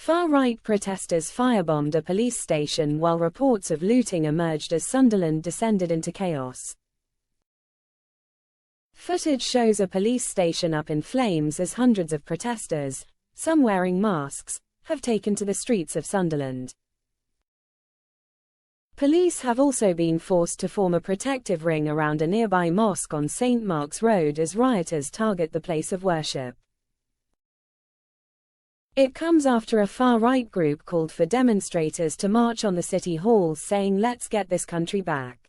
Far-right protesters firebombed a police station while reports of looting emerged as Sunderland descended into chaos. Footage shows a police station up in flames as hundreds of protesters, some wearing masks, have taken to the streets of Sunderland. Police have also been forced to form a protective ring around a nearby mosque on St. Mark's Road as rioters target the place of worship. It comes after a far-right group called for demonstrators to march on the city halls saying "Let's get this country back."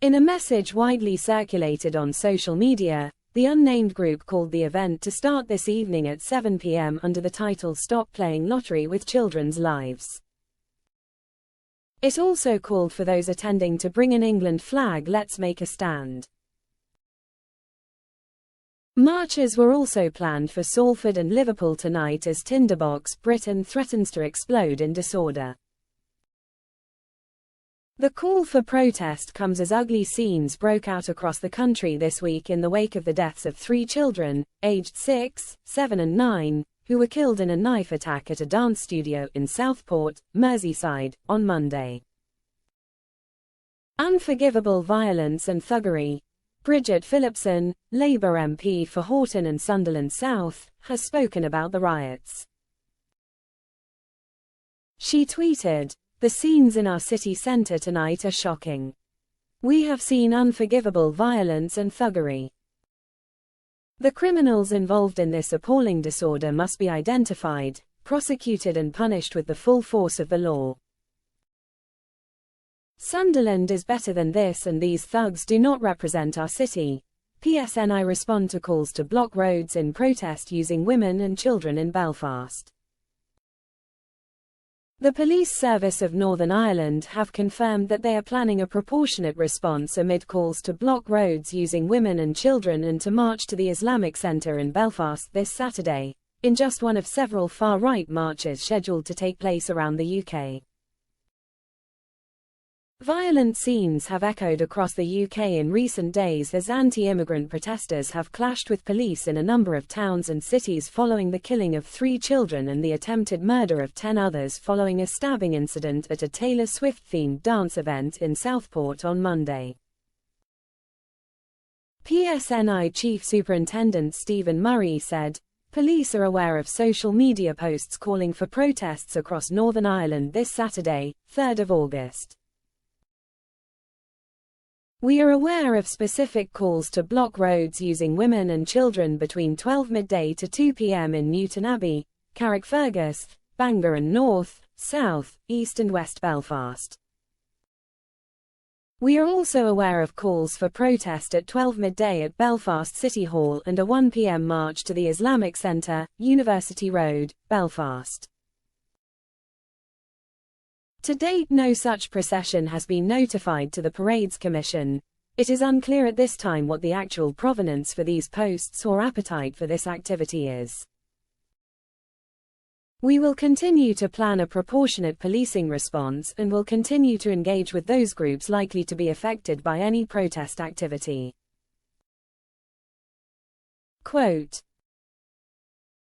In a message widely circulated on social media, the unnamed group called the event to start this evening at 7 p.m. under the title "Stop Playing Lottery with Children's Lives." It also called for those attending to bring an England flag. "Let's make a stand." Marches were also planned for Salford and Liverpool tonight as Tinderbox Britain threatens to explode in disorder. The call for protest comes as ugly scenes broke out across the country this week in the wake of the deaths of 3 children, aged 6, 7 and 9, who were killed in a knife attack at a dance studio in Southport, Merseyside, on Monday. Unforgivable violence and thuggery. Bridget Phillipson, Labour MP for Horton and Sunderland South, has spoken about the riots. She tweeted, "The scenes in our city centre tonight are shocking. We have seen unforgivable violence and thuggery. The criminals involved in this appalling disorder must be identified, prosecuted and punished with the full force of the law. Sunderland is better than this and these thugs do not represent our city. PSNI respond to calls to block roads in protest using women and children in Belfast." The Police Service of Northern Ireland have confirmed that they are planning a proportionate response amid calls to block roads using women and children and to march to the Islamic Centre in Belfast this Saturday, in just one of several far-right marches scheduled to take place around the UK. Violent scenes have echoed across the UK in recent days as anti-immigrant protesters have clashed with police in a number of towns and cities following the killing of 3 children and the attempted murder of 10 others following a stabbing incident at a Taylor Swift-themed dance event in Southport on Monday. PSNI Chief Superintendent Stephen Murray said, "Police are aware of social media posts calling for protests across Northern Ireland this Saturday, 3rd of August. We are aware of specific calls to block roads using women and children between 12 midday to 2 p.m. in Newtonabbey, Carrickfergus, Bangor and North, South, East and West Belfast. We are also aware of calls for protest at 12 midday at Belfast City Hall and a 1 p.m. march to the Islamic Centre, University Road, Belfast. To date, no such procession has been notified to the Parades Commission. It is unclear at this time what the actual provenance for these posts or appetite for this activity is. We will continue to plan a proportionate policing response and will continue to engage with those groups likely to be affected by any protest activity." Quote,